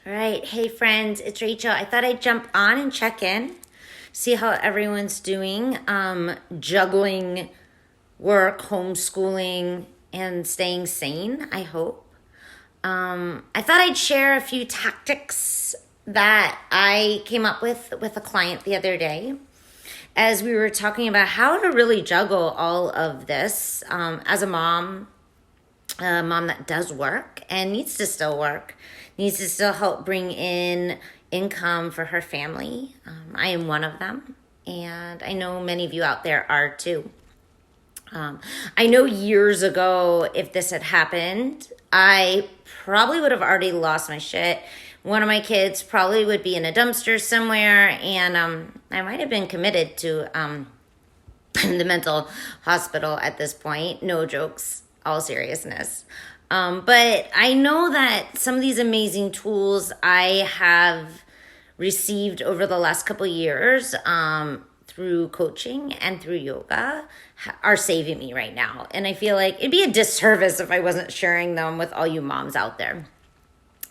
All right. Hey, friends, it's Rachel. I thought I'd jump on and check in, see how everyone's doing, juggling work, homeschooling, and staying sane, I hope. I thought I'd share a few tactics that I came up with a client the other day as we were talking about how to really juggle all of this as a mom that does work and needs to still work, needs to still help bring in income for her family. I am one of them, and I know many of you out there are too. I know years ago, if this had happened, I probably would have already lost my shit. One of my kids probably would be in a dumpster somewhere, and I might have been committed to the mental hospital at this point. No jokes, all seriousness. But I know that some of these amazing tools I have received over the last couple of years through coaching and through yoga are saving me right now. And I feel like it'd be a disservice if I wasn't sharing them with all you moms out there.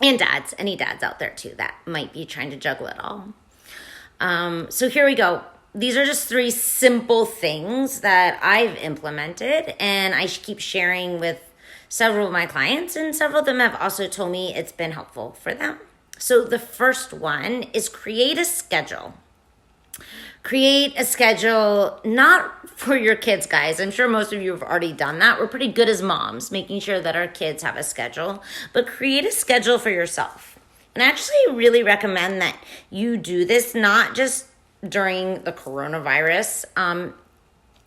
And dads, any dads out there too that might be trying to juggle it all. So here we go. These are just 3 simple things that I've implemented and I keep sharing with several of my clients, and several of them have also told me it's been helpful for them. So the first one is create a schedule. Create a schedule, not for your kids, guys. I'm sure most of you have already done that. We're pretty good as moms, making sure that our kids have a schedule, but create a schedule for yourself. And I actually really recommend that you do this, not just during the coronavirus,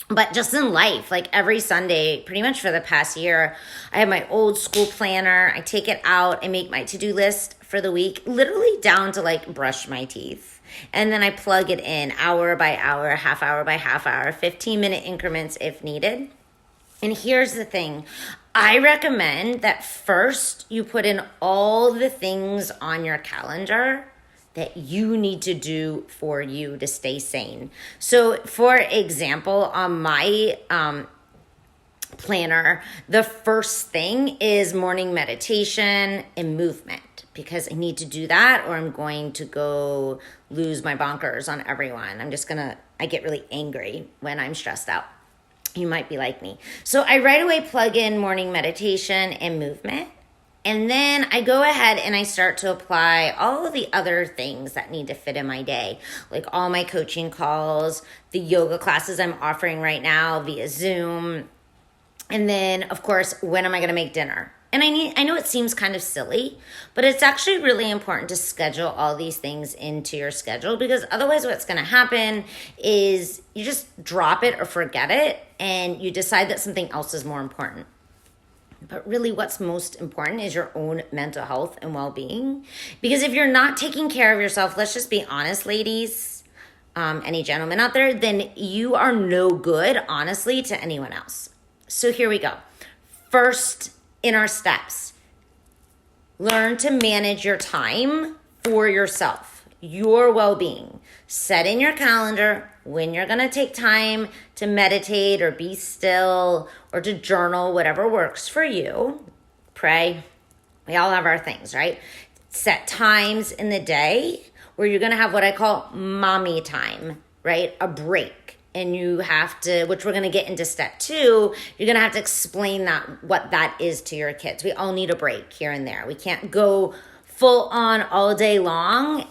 but just in life. Like every Sunday, pretty much for the past year, I have my old school planner. I take it out. I make my to-do list for the week, literally down to like brush my teeth. And then I plug it in hour by hour, half hour by half hour, 15-minute increments if needed. And here's the thing. I recommend that first you put in all the things on your calendar that you need to do for you to stay sane. So for example, on my planner, the first thing is morning meditation and movement, because I need to do that or I'm going to go lose my bonkers on everyone. I get really angry when I'm stressed out. You might be like me. So I right away plug in morning meditation and movement. And then I go ahead and I start to apply all of the other things that need to fit in my day, like all my coaching calls, the yoga classes I'm offering right now via Zoom. And then, of course, when am I going to make dinner? And I know it seems kind of silly, but it's actually really important to schedule all these things into your schedule, because otherwise what's going to happen is you just drop it or forget it and you decide that something else is more important. But really what's most important is your own mental health and well-being. Because if you're not taking care of yourself, let's just be honest, ladies, any gentlemen out there, then you are no good, honestly, to anyone else. So here we go. First in our steps, learn to manage your time for yourself, your well-being. Set in your calendar when you're going to take time to meditate or be still or to journal, whatever works for you. Pray. We all have our things, right? Set times in the day where you're going to have what I call mommy time, right? A break. And you have to, which we're going to get into step 2, you're going to have to explain what that is to your kids. We all need a break here and there. We can't go full on all day long.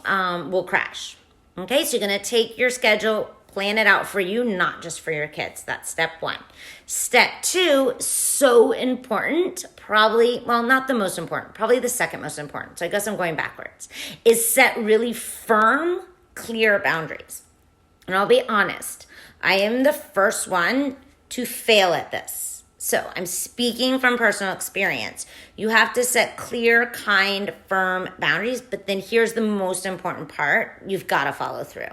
We'll crash. Okay, so you're going to take your schedule, plan it out for you, not just for your kids. That's step 1. Step 2, so important, not the most important, probably the second most important. So I guess I'm going backwards, is set really firm, clear boundaries. And I'll be honest, I am the first one to fail at this. So I'm speaking from personal experience. You have to set clear, kind, firm boundaries, but then here's the most important part. You've got to follow through.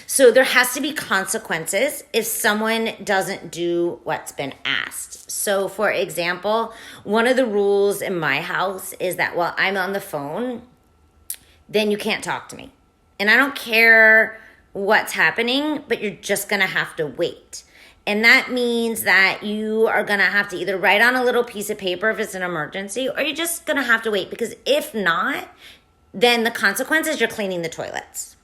So there has to be consequences if someone doesn't do what's been asked. So for example, one of the rules in my house is that while I'm on the phone, then you can't talk to me. And I don't care what's happening, but you're just going to have to wait. And that means that you are going to have to either write on a little piece of paper if it's an emergency, or you're just going to have to wait, because if not, then the consequence is you're cleaning the toilets.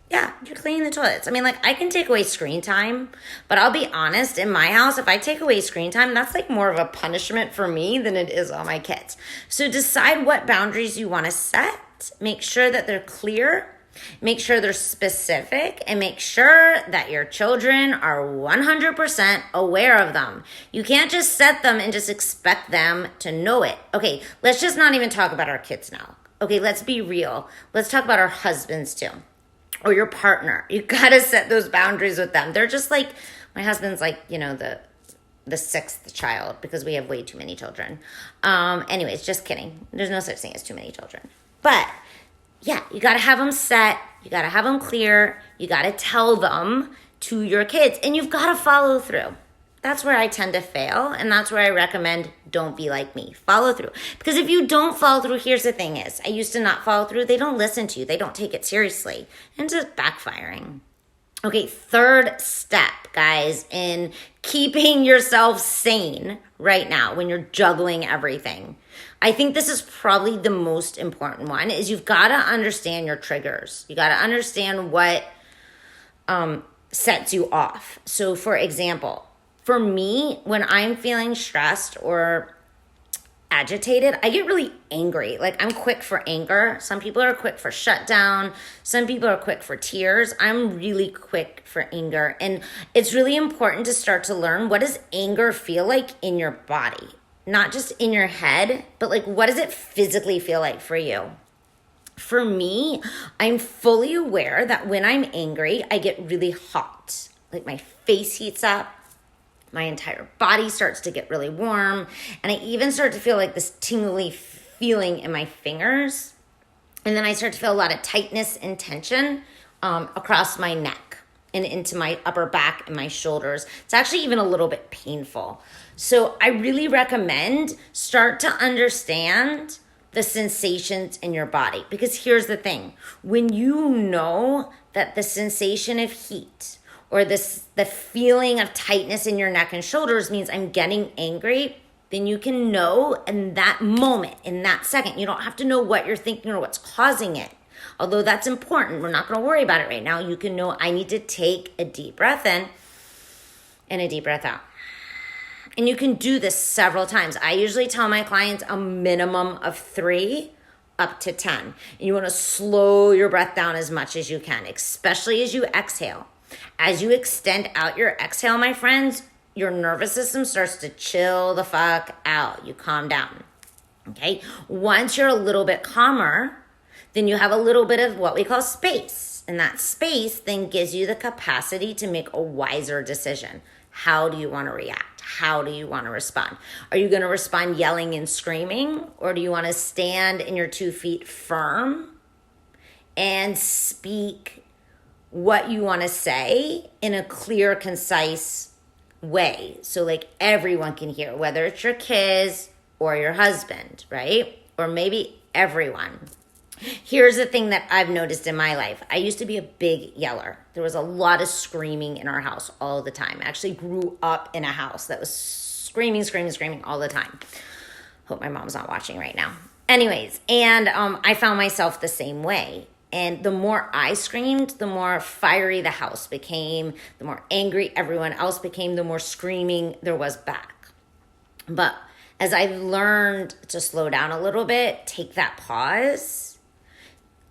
Yeah, you're cleaning the toilets. I mean, like, I can take away screen time, but I'll be honest, in my house, if I take away screen time, that's like more of a punishment for me than it is on my kids. So decide what boundaries you want to set. Make sure that they're clear. Make sure they're specific, and make sure that your children are 100% aware of them. You can't just set them and just expect them to know it. Okay, let's just not even talk about our kids now. Okay, let's be real. Let's talk about our husbands too. Or your partner. You gotta set those boundaries with them. They're just like, my husband's like, you know, the sixth child because we have way too many children. Anyways, just kidding. There's no such thing as too many children. But yeah, you gotta have them set. You gotta have them clear. You gotta tell them to your kids, and you've gotta follow through. That's where I tend to fail, and that's where I recommend don't be like me. Follow through. Because if you don't follow through, here's the thing is, I used to not follow through. They don't listen to you. They don't take it seriously. And it's just backfiring. Okay, third step, guys, in keeping yourself sane right now when you're juggling everything. I think this is probably the most important one, is you've got to understand your triggers. You got to understand what sets you off. So, for example, for me, when I'm feeling stressed or agitated, I get really angry. Like, I'm quick for anger. Some people are quick for shutdown. Some people are quick for tears. I'm really quick for anger. And it's really important to start to learn, what does anger feel like in your body? Not just in your head, but like, what does it physically feel like for you? For me, I'm fully aware that when I'm angry, I get really hot. Like, my face heats up. My entire body starts to get really warm, and I even start to feel like this tingly feeling in my fingers. And then I start to feel a lot of tightness and tension across my neck and into my upper back and my shoulders. It's actually even a little bit painful. So I really recommend start to understand the sensations in your body, because here's the thing. When you know that the sensation of heat or the feeling of tightness in your neck and shoulders means I'm getting angry, then you can know in that moment, in that second. You don't have to know what you're thinking or what's causing it. Although that's important. We're not going to worry about it right now. You can know I need to take a deep breath in and a deep breath out. And you can do this several times. I usually tell my clients a minimum of 3 up to 10. And you want to slow your breath down as much as you can, especially as you exhale. As you extend out your exhale, my friends, your nervous system starts to chill the fuck out. You calm down, okay? Once you're a little bit calmer, then you have a little bit of what we call space. And that space then gives you the capacity to make a wiser decision. How do you want to react? How do you want to respond? Are you going to respond yelling and screaming? Or do you want to stand in your 2 feet firm and speak what you want to say in a clear, concise way? So like everyone can hear, whether it's your kids or your husband, right? Or maybe everyone. Here's the thing that I've noticed in my life. I used to be a big yeller. There was a lot of screaming in our house all the time. I actually grew up in a house that was screaming all the time. Hope my mom's not watching right now. Anyways, and I found myself the same way. And the more I screamed, the more fiery the house became, the more angry everyone else became, the more screaming there was back. But as I learned to slow down a little bit, take that pause,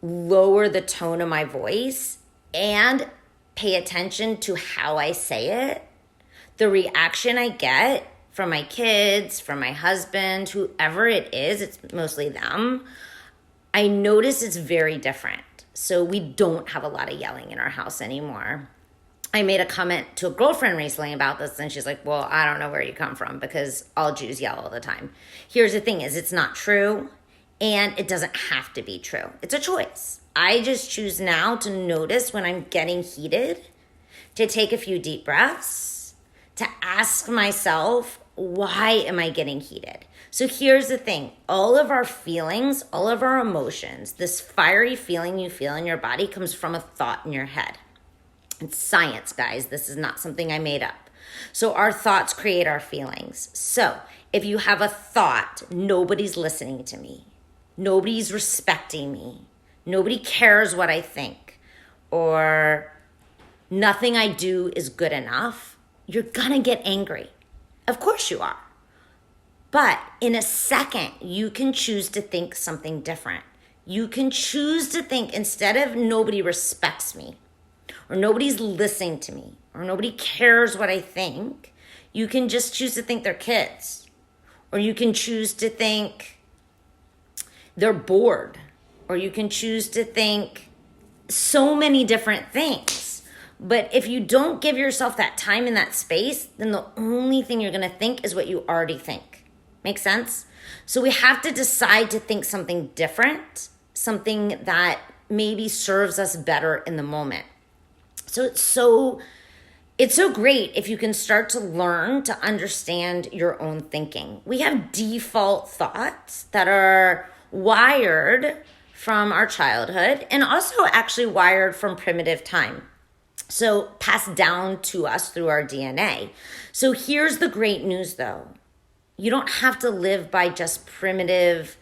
lower the tone of my voice, and pay attention to how I say it, the reaction I get from my kids, from my husband, whoever it is, it's mostly them, I notice it's very different. So we don't have a lot of yelling in our house anymore. I made a comment to a girlfriend recently about this, and she's like, well, I don't know where you come from because all Jews yell all the time. Here's the thing is, it's not true, and it doesn't have to be true. It's a choice. I just choose now to notice when I'm getting heated, to take a few deep breaths, to ask myself, why am I getting heated? So here's the thing. All of our feelings, all of our emotions, this fiery feeling you feel in your body comes from a thought in your head. It's science, guys. This is not something I made up. So our thoughts create our feelings. So if you have a thought, nobody's listening to me. nobody's respecting me, nobody cares what I think, or nothing I do is good enough, you're gonna get angry. Of course you are. But in a second, you can choose to think something different. You can choose to think, instead of nobody respects me, or nobody's listening to me, or nobody cares what I think, you can just choose to think they're kids. Or you can choose to think they're bored. Or you can choose to think so many different things. But if you don't give yourself that time and that space, then the only thing you're going to think is what you already think. Make sense? So we have to decide to think something different, something that maybe serves us better in the moment. So it's so great if you can start to learn to understand your own thinking. We have default thoughts that are wired from our childhood and also actually wired from primitive time. So passed down to us through our DNA. So here's the great news though. You don't have to live by just primitive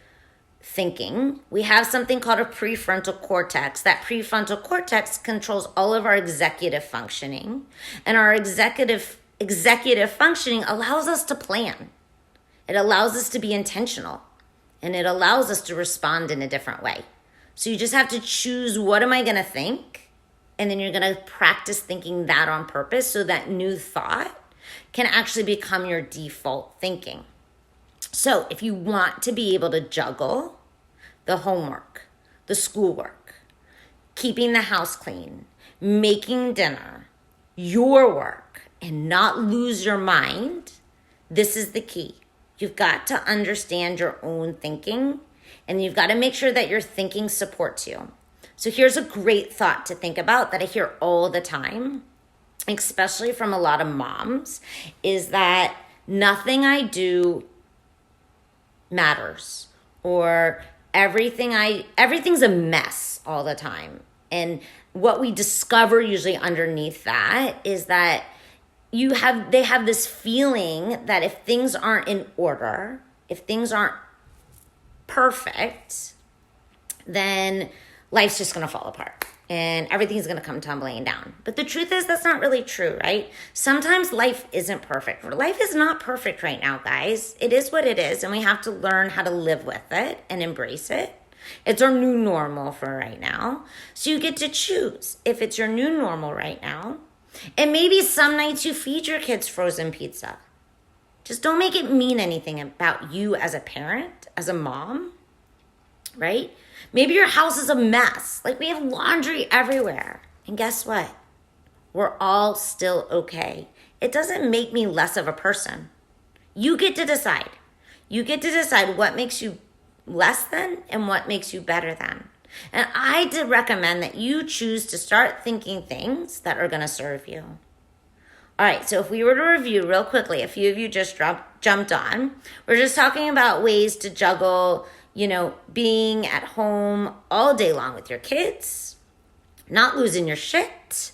thinking. We have something called a prefrontal cortex. That prefrontal cortex controls all of our executive functioning. And our executive functioning allows us to plan. It allows us to be intentional. And it allows us to respond in a different way. So you just have to choose, what am I going to think? And then you're going to practice thinking that on purpose so that new thought can actually become your default thinking. So if you want to be able to juggle the homework, the schoolwork, keeping the house clean, making dinner, your work, and not lose your mind, this is the key. You've got to understand your own thinking, and you've got to make sure that your thinking supports you. So here's a great thought to think about that I hear all the time, especially from a lot of moms, is that nothing I do matters, or everything's a mess all the time. And what we discover usually underneath that is that they have this feeling that if things aren't in order, if things aren't perfect, then life's just going to fall apart and everything's going to come tumbling down. But the truth is, that's not really true, right? Sometimes life isn't perfect. Life is not perfect right now, guys. It is what it is, and we have to learn how to live with it and embrace it. It's our new normal for right now. So you get to choose if it's your new normal right now. And maybe some nights you feed your kids frozen pizza. Just don't make it mean anything about you as a parent, as a mom, right? Maybe your house is a mess. Like, we have laundry everywhere. And guess what? We're all still okay. It doesn't make me less of a person. You get to decide. You get to decide what makes you less than and what makes you better than. And I did recommend that you choose to start thinking things that are going to serve you. All right, so if we were to review real quickly, a few of you just jumped on. We're just talking about ways to juggle, being at home all day long with your kids, not losing your shit,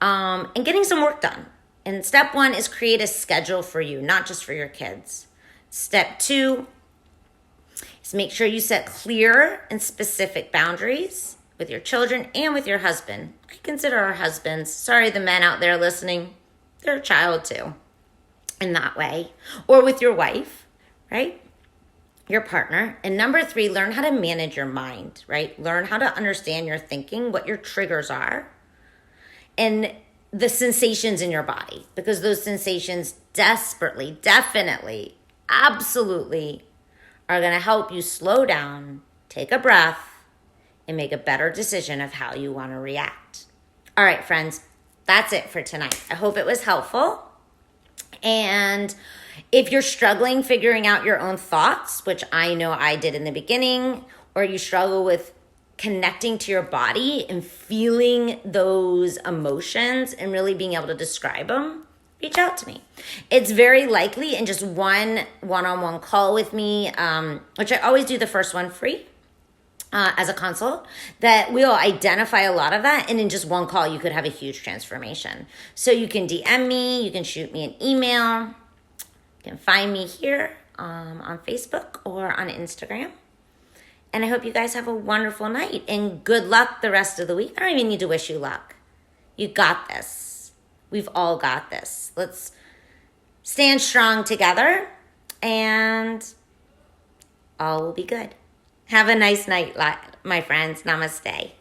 and getting some work done. And step 1 is create a schedule for you, not just for your kids. Step 2 is make sure you set clear and specific boundaries with your children and with your husband. We consider our husbands, sorry, the men out there listening, they're a child too, in that way. Or with your wife, right? Your partner. And number 3, learn how to manage your mind, right? Learn how to understand your thinking, what your triggers are, and the sensations in your body, because those sensations desperately, definitely, absolutely are going to help you slow down, take a breath, and make a better decision of how you want to react. All right, friends, that's it for tonight. I hope it was helpful. And if you're struggling figuring out your own thoughts, which I know I did in the beginning, or you struggle with connecting to your body and feeling those emotions and really being able to describe them, reach out to me. It's very likely in just one-on-one call with me, which I always do the first one free as a consult, that we'll identify a lot of that. And in just one call, you could have a huge transformation. So you can DM me, you can shoot me an email. You can find me here on Facebook or on Instagram. And I hope you guys have a wonderful night and good luck the rest of the week. I don't even need to wish you luck. You got this. We've all got this. Let's stand strong together and all will be good. Have a nice night, my friends. Namaste.